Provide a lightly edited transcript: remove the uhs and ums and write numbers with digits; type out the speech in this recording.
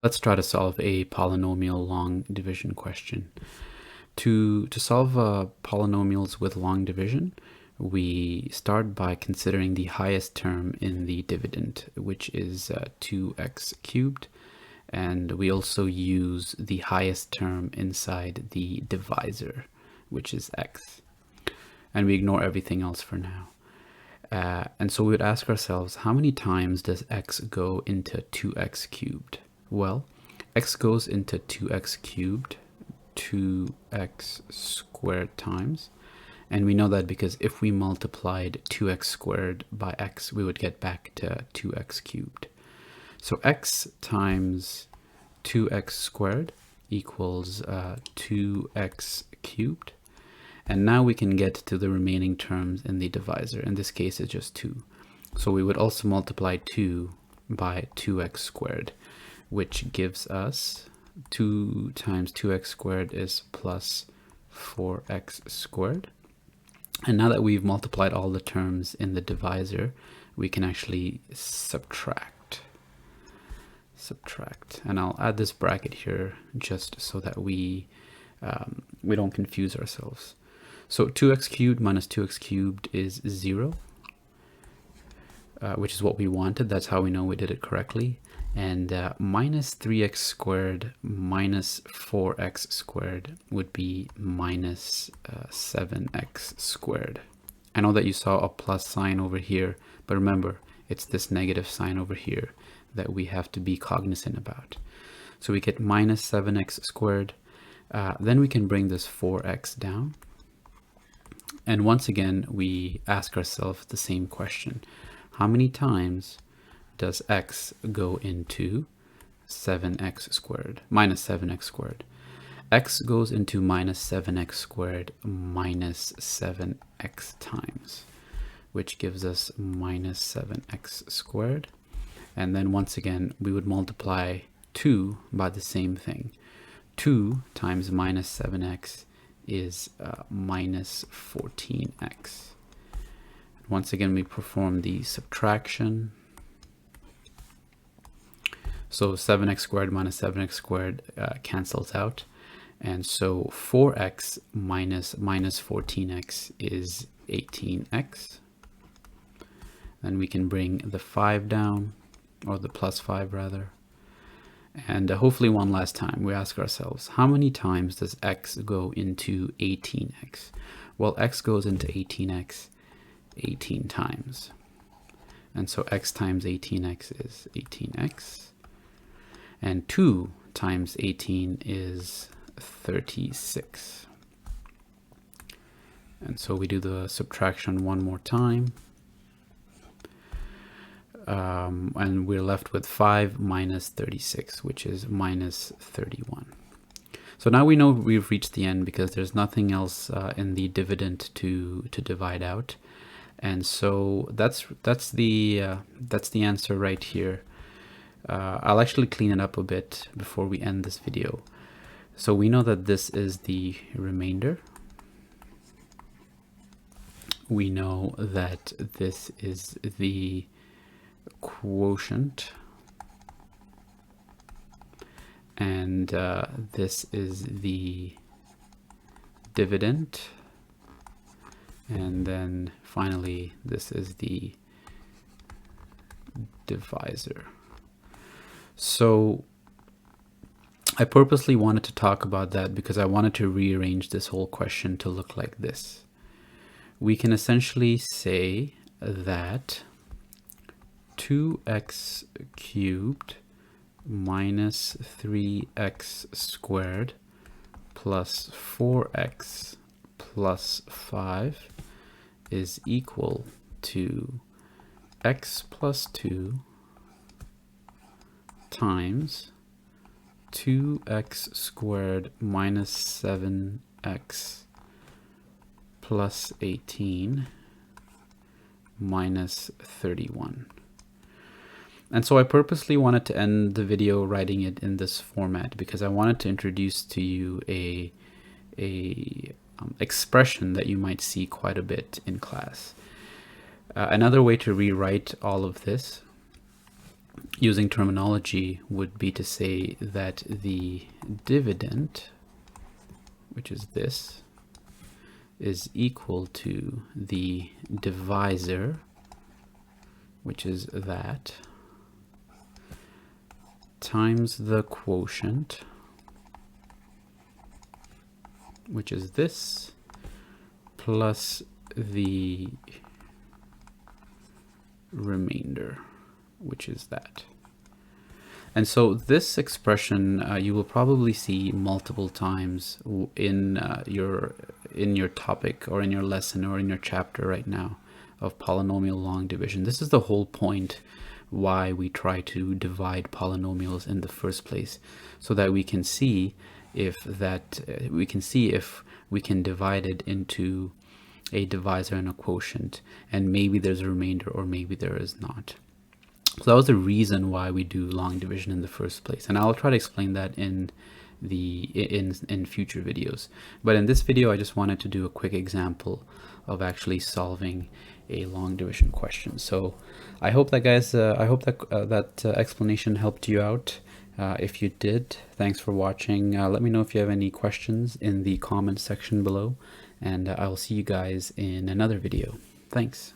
Let's try to solve a polynomial long division question. To solve polynomials with long division, we start by considering the highest term in the dividend, which is 2x cubed. And we also use the highest term inside the divisor, which is x. And we ignore everything else for now. And so we would ask ourselves, how many times does x go into 2x cubed? Well, x goes into 2x cubed 2x squared times. And we know that because if we multiplied 2x squared by x, we would get back to 2x cubed. So x times 2x squared equals 2x cubed. And now we can get to the remaining terms in the divisor. In this case, it's just 2. So we would also multiply 2 by 2x squared, which gives us 2 times 2x squared is plus 4x squared. And now that we've multiplied all the terms in the divisor, we can actually subtract. And I'll add this bracket here just so that we don't confuse ourselves. So 2x cubed minus 2x cubed is 0, which is what we wanted. That's how we know we did it correctly. And minus 3x squared minus 4x squared would be minus 7x squared. I know that you saw a plus sign over here, but remember, it's this negative sign over here that we have to be cognizant about. So we get minus 7x squared. Then we can bring this 4x down. And once again, we ask ourselves the same question. How many times does x go into 7x squared, minus 7x squared? X goes into minus 7x squared minus 7x times, which gives us minus 7x squared. And then once again, we would multiply 2 by the same thing. 2 times minus 7x is minus 14x. Once again, we perform the subtraction. So 7x squared minus 7x squared cancels out. And so 4x minus 14x is 18x. Then we can bring the 5 down, or the plus 5 rather. And hopefully one last time, we ask ourselves, how many times does x go into 18x? Well, x goes into 18x 18 times. And so x times 18x is 18x. And 2 times 18 is 36. And so we do the subtraction one more time. And we're left with 5 minus 36, which is minus 31. So now we know we've reached the end because there's nothing else in the dividend to divide out. And so that's the answer right here. I'll actually clean it up a bit before we end this video. So we know that this is the remainder. We know that this is the quotient, and this is the dividend, and then finally this is the divisor. So I purposely wanted to talk about that because I wanted to rearrange this whole question to look like this. We can essentially say that 2x cubed minus 3x squared plus 4x plus 5 is equal to x plus 2 times 2x squared minus 7x plus 18 minus 31. And so I purposely wanted to end the video writing it in this format because I wanted to introduce to you a expression that you might see quite a bit in class. Another way to rewrite all of this using terminology would be to say that the dividend, which is this, is equal to the divisor, which is that, times the quotient, which is this, plus the remainder, which is that. And so this expression you will probably see multiple times in your topic or in your lesson or in your chapter right now of polynomial long division. This is the whole point why we try to divide polynomials in the first place, so that we can see if we can divide it into a divisor and a quotient, and maybe there's a remainder or maybe there is not. So that was the reason why we do long division in the first place, and I'll try to explain that in future videos. But in this video I just wanted to do a quick example of actually solving a long division question. So I hope that guys that explanation helped you out. If you did, thanks for watching. Let me know if you have any questions in the comment section below, and I'll see you guys in another video. Thanks.